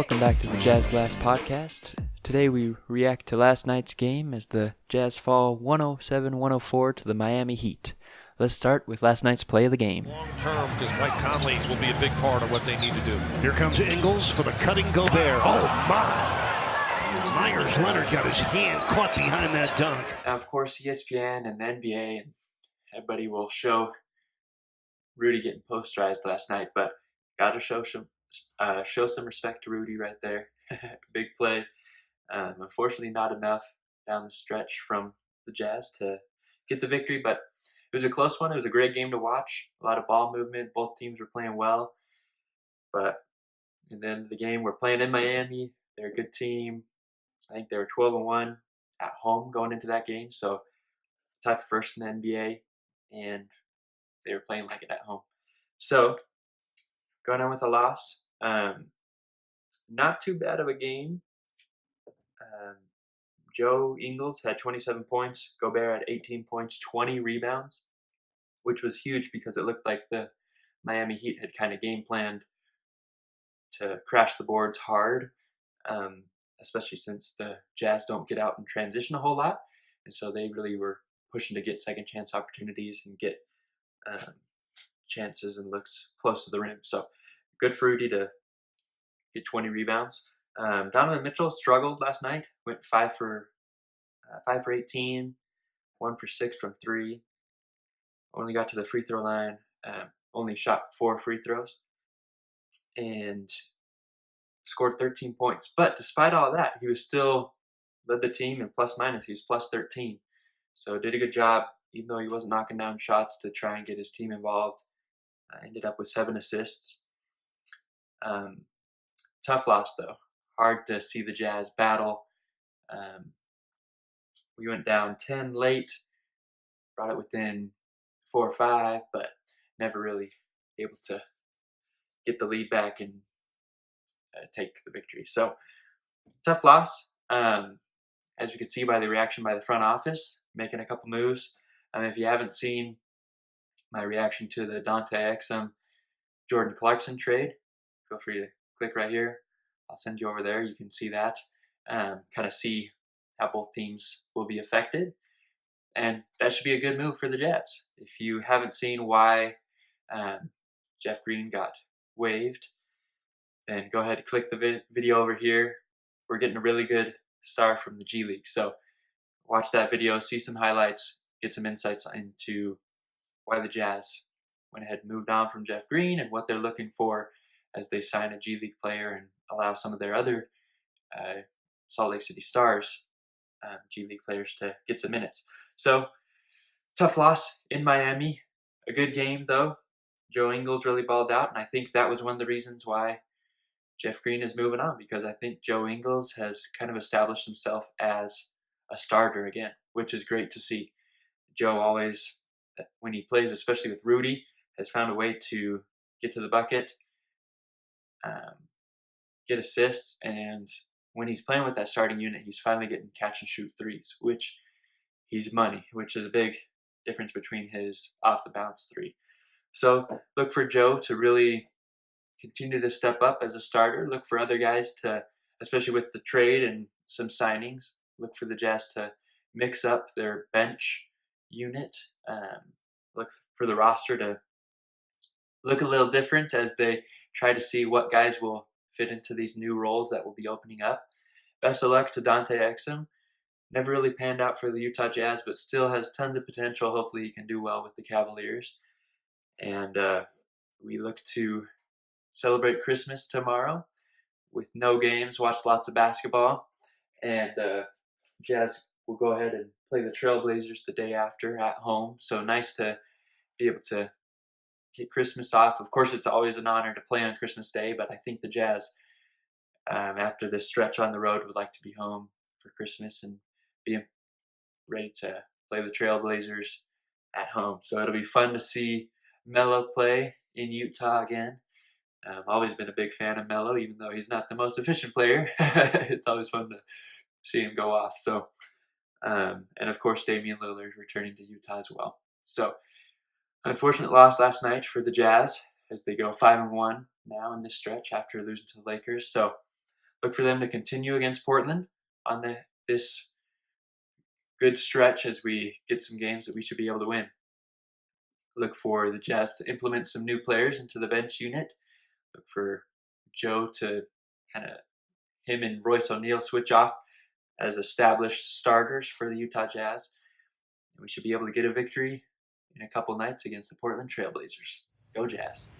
Welcome back to the Jazz Blast podcast. Today we react to last night's game as the Jazz fall 107-104 to the Miami Heat. Let's start with last night's play of the game. Long term, because Mike Conley will be a big part of what they need to do. Here comes Ingles for the cutting Gobert. Oh, my. Myers Leonard got his hand caught behind that dunk. Now, of course, ESPN and the NBA and everybody will show Rudy getting posterized last night, but got to show some respect to Rudy right there. Big play. Unfortunately, not enough down the stretch from the Jazz to get the victory, but it was a close one. It was a great game to watch. A lot of ball movement. Both teams were playing well. But at the end of the game, we're playing in Miami. They're a good team. I think they were 12-1 at home going into that game. So tied for first in the NBA, and they were playing like it at home. So going on with a loss. Not too bad of a game. Joe Ingles had 27 points. Gobert had 18 points, 20 rebounds, which was huge because it looked like the Miami Heat had kind of game planned to crash the boards hard, especially since the Jazz don't get out and transition a whole lot. And so they really were pushing to get second chance opportunities and get chances and looks close to the rim. So good for Rudy to get 20 rebounds. Donovan Mitchell struggled last night. Went 5 for 18, 1 for 6 from 3. Only got to the free throw line. Only shot 4 free throws and scored 13 points. But despite all that, he was still led the team in plus minus. He was plus 13. So did a good job, even though he wasn't knocking down shots to try and get his team involved. Ended up with 7 assists. Tough loss, though. Hard to see the Jazz battle. We went down 10 late, brought it within 4 or 5, but never really able to get the lead back and take the victory. So, tough loss. As you can see by the reaction by the front office, making a couple moves. If you haven't seen my reaction to the Dante Exum Jordan Clarkson trade, feel free to click right here. I'll send you over there. You can see that. Kind of see how both teams will be affected. And that should be a good move for the Jazz. If you haven't seen why Jeff Green got waived, then go ahead and click the video over here. We're getting a really good star from the G League. So watch that video, see some highlights, get some insights into why the Jazz went ahead and moved on from Jeff Green and what they're looking for as they sign a G League player and allow some of their other Salt Lake City Stars G League players to get some minutes. So, tough loss in Miami. A good game, though. Joe Ingles really balled out, and I think that was one of the reasons why Jeff Green is moving on, because I think Joe Ingles has kind of established himself as a starter again, which is great to see. Joe always, when he plays, especially with Rudy, has found a way to get to the bucket, get assists, and when he's playing with that starting unit, he's finally getting catch and shoot threes, which he's money, which is a big difference between his off the bounce three. So look for Joe to really continue to step up as a starter. Look for other guys to, especially with the trade and some signings, look for the Jazz to mix up their bench unit. Look for the roster to look a little different as they try to see what guys will fit into these new roles that will be opening up. Best of luck to Dante Exum. Never really panned out for the Utah Jazz, but still has tons of potential. Hopefully he can do well with the Cavaliers. And we look to celebrate Christmas tomorrow with no games, watch lots of basketball. And Jazz will go ahead and play the Trailblazers the day after at home. So nice to be able to get Christmas off. Of course, it's always an honor to play on Christmas Day, but I think the Jazz, after this stretch on the road, would like to be home for Christmas and be ready to play the Trailblazers at home. So it'll be fun to see Melo play in Utah again. I've always been a big fan of Melo, even though he's not the most efficient player. It's always fun to see him go off. So, and of course, Damian Lillard returning to Utah as well. So, unfortunate loss last night for the Jazz as they go 5-1 now in this stretch after losing to the Lakers. So look for them to continue against Portland on this good stretch as we get some games that we should be able to win. Look for the Jazz to implement some new players into the bench unit. Look for Joe to him and Royce O'Neal switch off as established starters for the Utah Jazz. And we should be able to get a victory in a couple nights against the Portland Trailblazers. Go Jazz.